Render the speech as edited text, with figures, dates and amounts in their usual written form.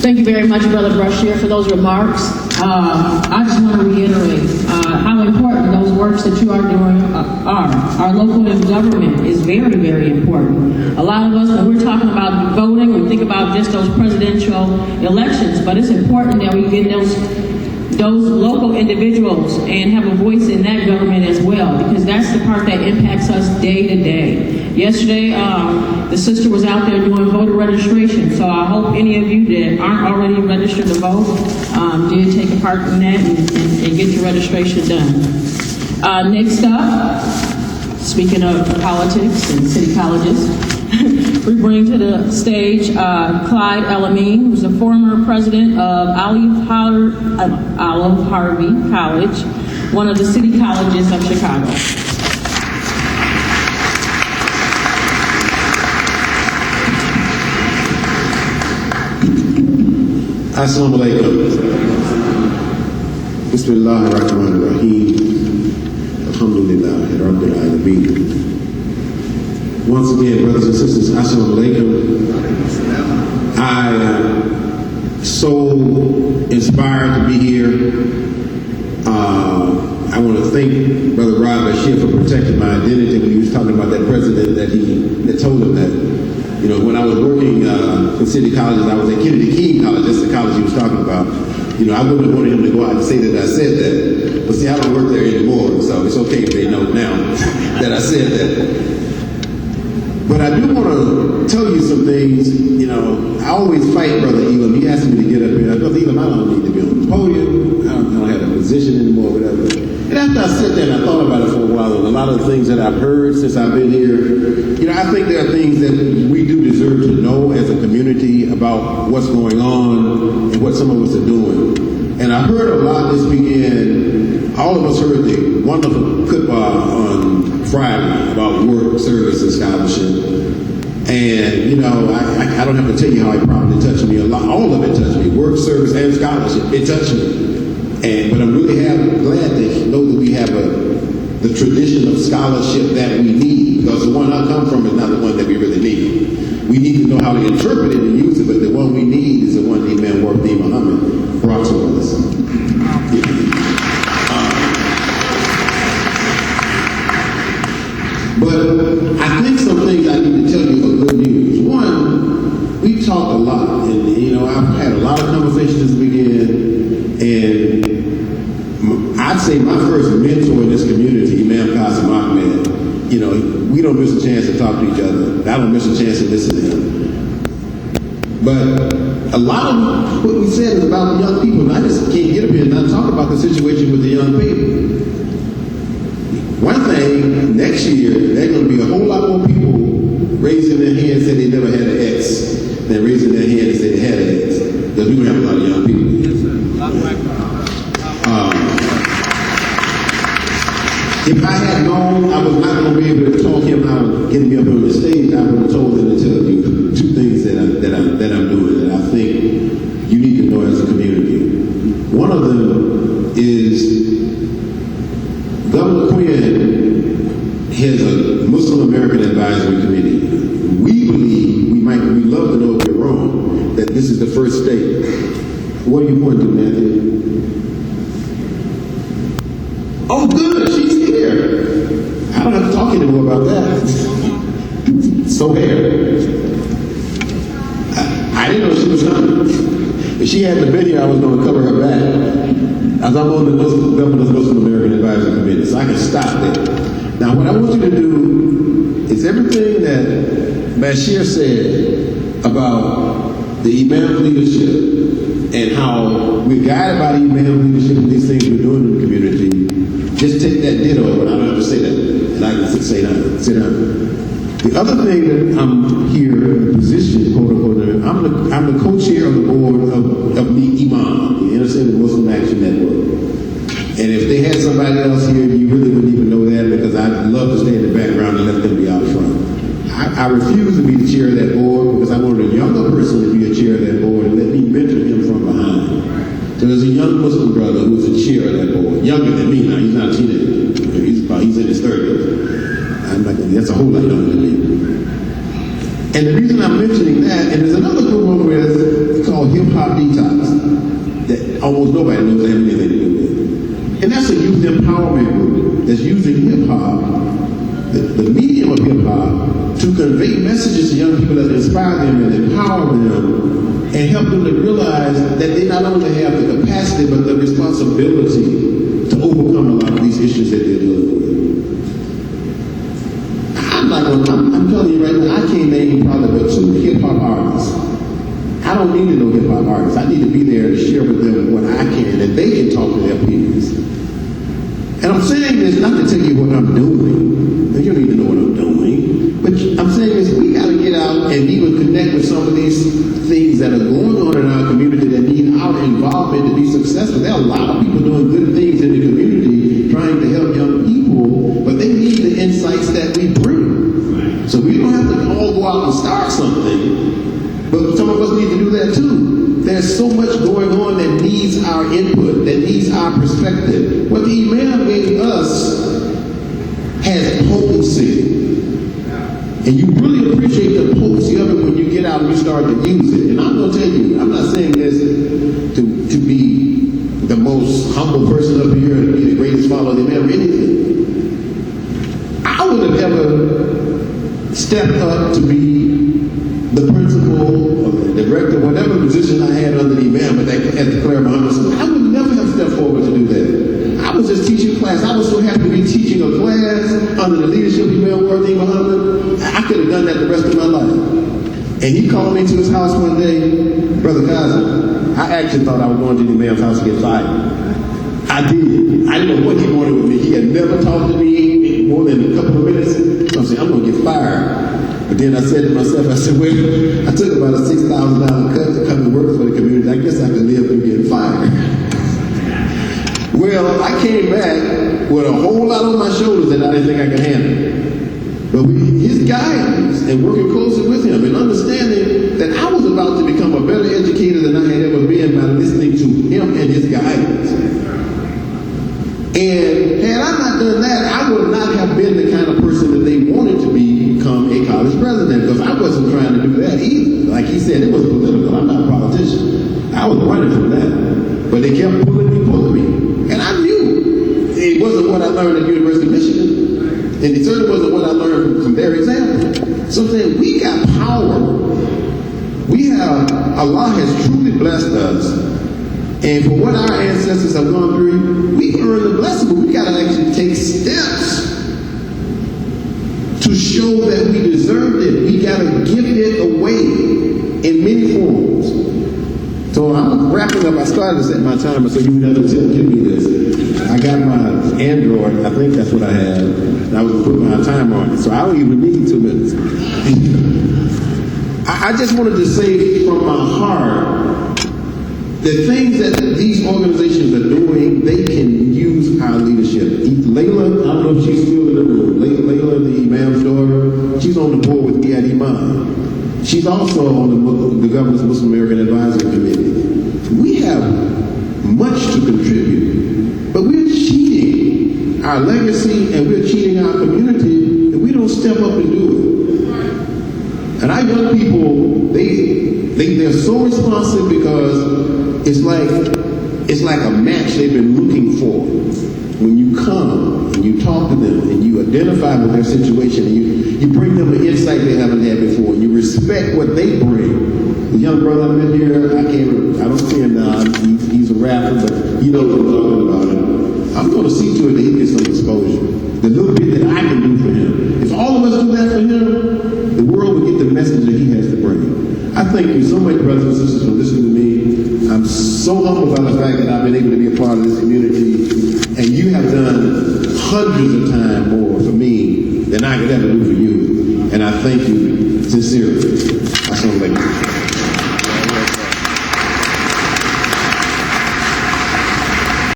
Thank you very much, Brother Brashear, for those remarks. I just want to reiterate how important those works that you are doing are. Our local government is very, very important. A lot of us, when we're talking about voting, we think about just those presidential elections, but it's important that we get those local individuals and have a voice in that government as well, because that's the part that impacts us day to day. Yesterday, the sister was out there doing voter registration, so I hope any of you that aren't already registered to vote did take a part in that and get your registration done. Next up, speaking of politics and city colleges, we bring to the stage Clyde Elamine, who's the former president of Olive Harvey College, one of the city colleges of Chicago. Assalamu alaikum. Bismillahirrahmanirrahim. Alhamdulillah, Rabbil Alameen. Once again, brothers and sisters, assalamu alaikum. I am so inspired to be here. I want to thank Brother Rob Bashir for protecting my identity when he was talking about that president that told him that, you know, when I was working in city colleges, I was at Kennedy King College, that's the college he was talking about. You know, I wouldn't have wanted him to go out and say that I said that. But see, I don't work there anymore, so it's okay if they know now that I said that. But I do want to tell you some things. You know, I always fight Brother Elam. He asked me to get up here. Brother Elam, I don't need to be on the podium. I don't have a position anymore, whatever. And after I sat there and I thought about it for a while, and a lot of the things that I've heard since I've been here, you know, I think there are things that we do deserve to know as a community about what's going on and what some of us are doing. And I heard a lot this weekend. All of us heard the wonderful khutbah on Friday about work, service, and scholarship. And, you know, I don't have to tell you how it probably touched me a lot. All of it touched me. Work, service, and scholarship. It touched me. But I'm really glad to know that we have the tradition of scholarship that we need, because the one I come from is not the one that we really need. We need to know how to interpret it and use it, but the one we need is the one Imam Mohammed brought to us. But I think some things I need to tell you are good news. One, we talked a lot, and you know, I've had a lot of conversations this weekend, and I'd say my first mentor in this community, Imam Qasim Ahmed, you know, we don't miss a chance to talk to each other. I don't miss a chance to listen to him. But a lot of what we said is about the young people, and I just can't get up here and not talk about the situation with the young people. One thing, next year, there are going to be a whole lot more people raising their hand and say they never had an ex than raising their hand and say they had an ex. Because we don't have a lot of young people. Yes, sir. If I had known I was not going to be able to talk him out of getting me up on the stage, I would have told him to tell you two things that I'm doing that I think you need to know as a community. One of them is Governor Quinn has a Muslim American Advisory Committee. We believe, we'd love to know if we're wrong, that this is the first state. What are you pointing to, Matthew? Oh, good, she's here. I don't have to talk anymore about that. So here. I didn't know she was coming. If she hadn't been here, I was going to cover her back. As I'm on the Governor's Muslim American Advisory Committee, so I can stop there. Now, what I want you to do is everything that Bashir said about the Imam leadership and how we're guided by the Imam leadership and these things we're doing in the community, just take that ditto, and I don't have to say that, and I can sit down. The other thing that I'm here in the position, quote unquote, I'm the co-chair of the board of the Imam, the Interstate Muslim Action Network. And if they had somebody else here, you really wouldn't even know that, because I'd love to stay in the background and let them be out front. I refuse to be the chair of that board because I wanted a younger person to be a chair of that board and let me mentor him from behind. So there's a young Muslim brother who's a chair of that board, younger than me now. He's not a teenager. He's in his 30s. That's a whole lot younger than me. And the reason I'm mentioning that, and there's another group over there called Hip Hop almost nobody knows they have anything to do with. And that's a youth empowerment group that's using hip-hop, the medium of hip-hop, to convey messages to young people that inspire them and empower them and help them to realize that they not only have the capacity but the responsibility to overcome a lot of these issues that they're dealing with. I'm telling you right now, I can't name probably but 2 hip-hop artists. I don't need to know hip-hop artists. I need to be there to share with them what I can, and they can talk to their peers. And I'm saying this not to tell you what I'm doing. You don't need to know what I'm doing. But I'm saying this, we got to get out and even connect with some of these things that are going on in our community that need our involvement to be successful. There are a lot of people doing good things in the community trying to help young people, but they need the insights that we bring. So we don't have to all go out and start something, but some of us need to do that too. There's so much going on that needs our input, that needs our perspective. What the Imam gave us has potency. And you really appreciate the potency of it when you get out and you start to use it. And I'm going to tell you, I'm not saying this to be the most humble person up here and be the greatest follower of the Imam or anything. I would have ever stepped up to be the principal or the director, whatever position I had under the Imam at the Claremont School. I would never have stepped forward to do that. I was just teaching class. I was so happy to be teaching a class under the leadership of Imam Deen Mohammed. I could have done that the rest of my life. And he called me to his house one day, Brother Kazim. I actually thought I was going to the Imam's house to get fired. I did. I didn't know what he wanted with me. He had never talked to me more than a couple of minutes. So I said, I'm going to get fired. But then I said to myself, I said, well, I took about a $6,000 cut to come and work for the community. I guess I could live and get fired. Well, I came back with a whole lot on my shoulders that I didn't think I could handle. But his guidance and working closely with him and understanding that I was about to become a better educator than I had ever been by listening to him and his guidance. And had I not done that, I would not have been the kind of person that they wanted to become a college president, because I wasn't trying to do that either. Like he said, it was political. I'm not a politician. I was running from that. But they kept pulling me. And I knew it wasn't what I learned at the University of Michigan. And it certainly wasn't what I learned from their example. So I'm saying we got power. Allah has truly blessed us. And for what our ancestors have gone through, we earn the blessing, but we got to actually take steps to show that we deserved it. We got to give it away in many forms. So I'm wrapping up. I started to set my timer so you would never give me this. I got my Android. I think that's what I have. And I was going to put my timer on it. So I don't even need 2 minutes. I just wanted to say from my heart, the things that these organizations are doing, they can use our leadership. Layla, I don't know if she's still in the room. Layla, the Imam's daughter, she's on the board with Imam. She's also on the Governor's Muslim American Advisory Committee. We have much to contribute, but we're cheating our legacy and we're cheating our community if we don't step up and do it. And our young people, they're so responsive because it's like a match they've been looking for. When you come and you talk to them and you identify with their situation and you bring them an insight they haven't had before and you respect what they bring. The young brother I met here, I don't see him now, he's a rapper, but he knows what I'm talking about. I'm going to see to it that he gets some exposure. The little bit that I can do for him. If all of us do that for him, the world will get the message that he has to bring. I thank you so much, brothers and sisters, for listening to me. I'm so humbled by the fact that I've been able to be a part of this community, and you have done hundreds of times more for me than I could ever do for you. And I thank you sincerely. Assalamu alaikum.